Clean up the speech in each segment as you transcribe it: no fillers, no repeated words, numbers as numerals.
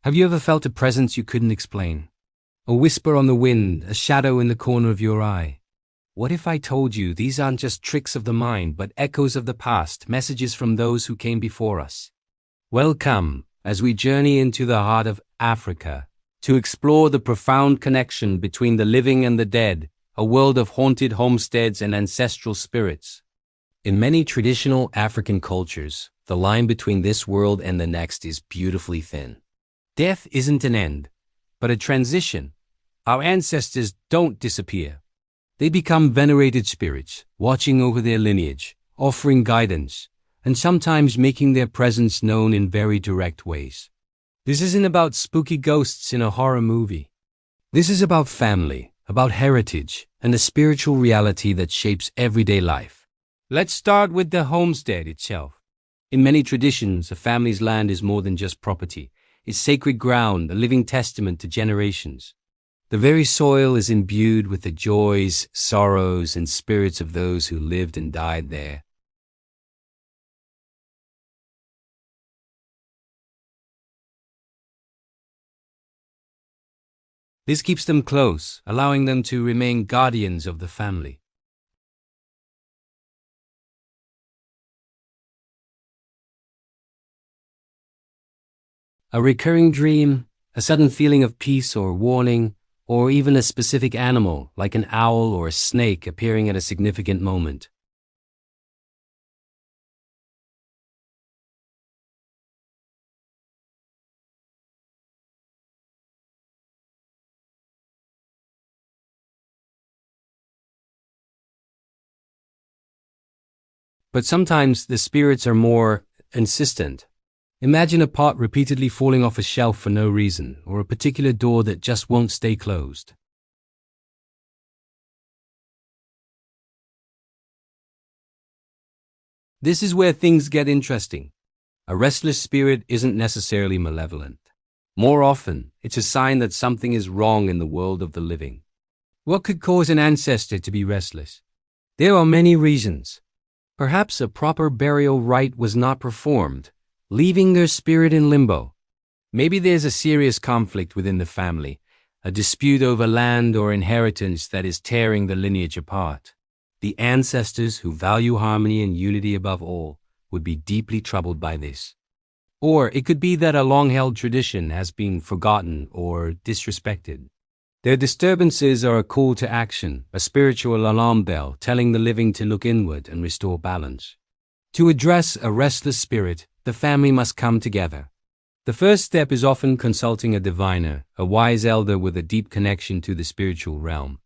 Have you ever felt a presence you couldn't explain? A whisper on the wind, a shadow in the corner of your eye? What if I told you these aren't just tricks of the mind, but echoes of the past, messages from those who came before us? Welcome, as we journey into the heart of Africa, to explore the profound connection between the living and the dead, a world of haunted homesteads and ancestral spirits. In many traditional African cultures, the line between this world and the next is beautifully thin. Death isn't an end, but a transition. Our ancestors don't disappear. They become venerated spirits, watching over their lineage, offering guidance, and sometimes making their presence known in very direct ways. This isn't about spooky ghosts in a horror movie. This is about family, about heritage, and the spiritual reality that shapes everyday life. Let's start with the homestead itself. In many traditions, a family's land is more than just property. It's sacred ground, a living testament to generations. The very soil is imbued with the joys, sorrows, and spirits of those who lived and died there. This keeps them close, allowing them to remain guardians of the family. A recurring dream, a sudden feeling of peace or warning, or even a specific animal, like an owl or a snake, appearing at a significant moment. But sometimes the spirits are more insistent. Imagine a pot repeatedly falling off a shelf for no reason, or a particular door that just won't stay closed. This is where things get interesting. A restless spirit isn't necessarily malevolent. More often, it's a sign that something is wrong in the world of the living. What could cause an ancestor to be restless? There are many reasons. Perhaps a proper burial rite was not performed, leaving their spirit in limbo. Maybe there's a serious conflict within the family, a dispute over land or inheritance that is tearing the lineage apart. The ancestors, who value harmony and unity above all, would be deeply troubled by this. Or it could be that a long-held tradition has been forgotten or disrespected. Their disturbances are a call to action, a spiritual alarm bell telling the living to look inward and restore balance. To address a restless spirit, the family must come together. The first step is often consulting a diviner, a wise elder with a deep connection to the spiritual realm.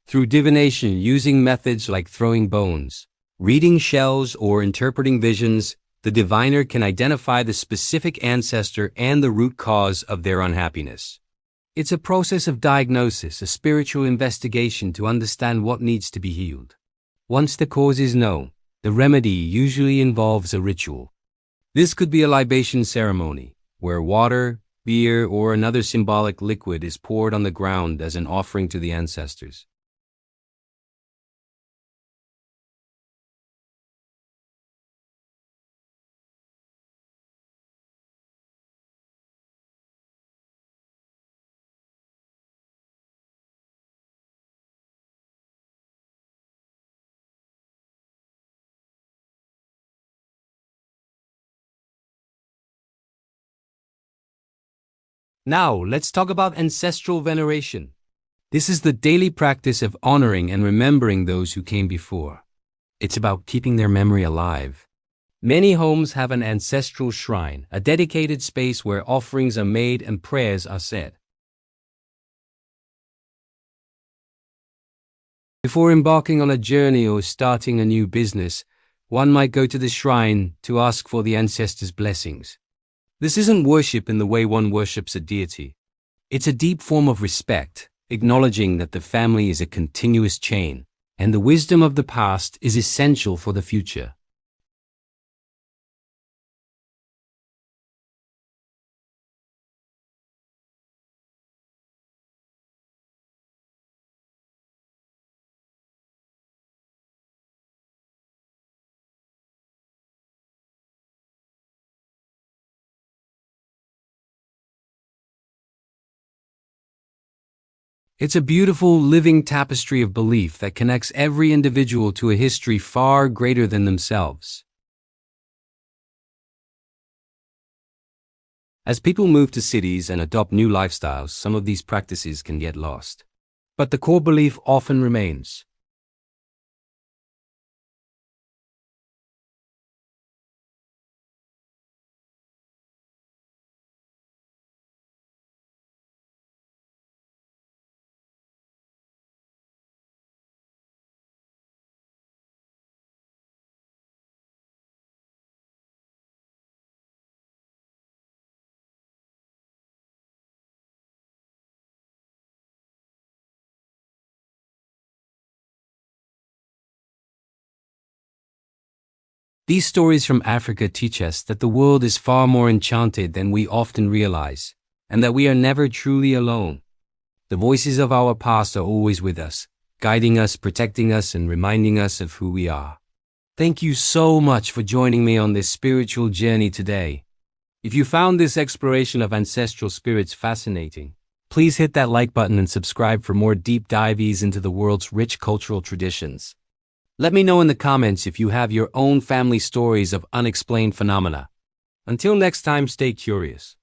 Through divination, using methods like throwing bones, reading shells, or interpreting visions, the diviner can identify the specific ancestor and the root cause of their unhappiness. It's a process of diagnosis, a spiritual investigation to understand what needs to be healed. Once the cause is known, the remedy usually involves a ritual. This could be a libation ceremony, where water, beer, or another symbolic liquid is poured on the ground as an offering to the ancestors. Now, let's talk about ancestral veneration. This is the daily practice of honoring and remembering those who came before. It's about keeping their memory alive. Many homes have an ancestral shrine, a dedicated space where offerings are made and prayers are said. Before embarking on a journey or starting a new business, one might go to the shrine to ask for the ancestors' blessings. This isn't worship in the way one worships a deity. It's a deep form of respect, acknowledging that the family is a continuous chain, and the wisdom of the past is essential for the future. It's a beautiful, living tapestry of belief that connects every individual to a history far greater than themselves. As people move to cities and adopt new lifestyles, some of these practices can get lost. But the core belief often remains. These stories from Africa teach us that the world is far more enchanted than we often realize, and that we are never truly alone. The voices of our past are always with us, guiding us, protecting us, and reminding us of who we are. Thank you so much for joining me on this spiritual journey today. If you found this exploration of ancestral spirits fascinating, please hit that like button and subscribe for more deep dives into the world's rich cultural traditions. Let me know in the comments if you have your own family stories of unexplained phenomena. Until next time, stay curious.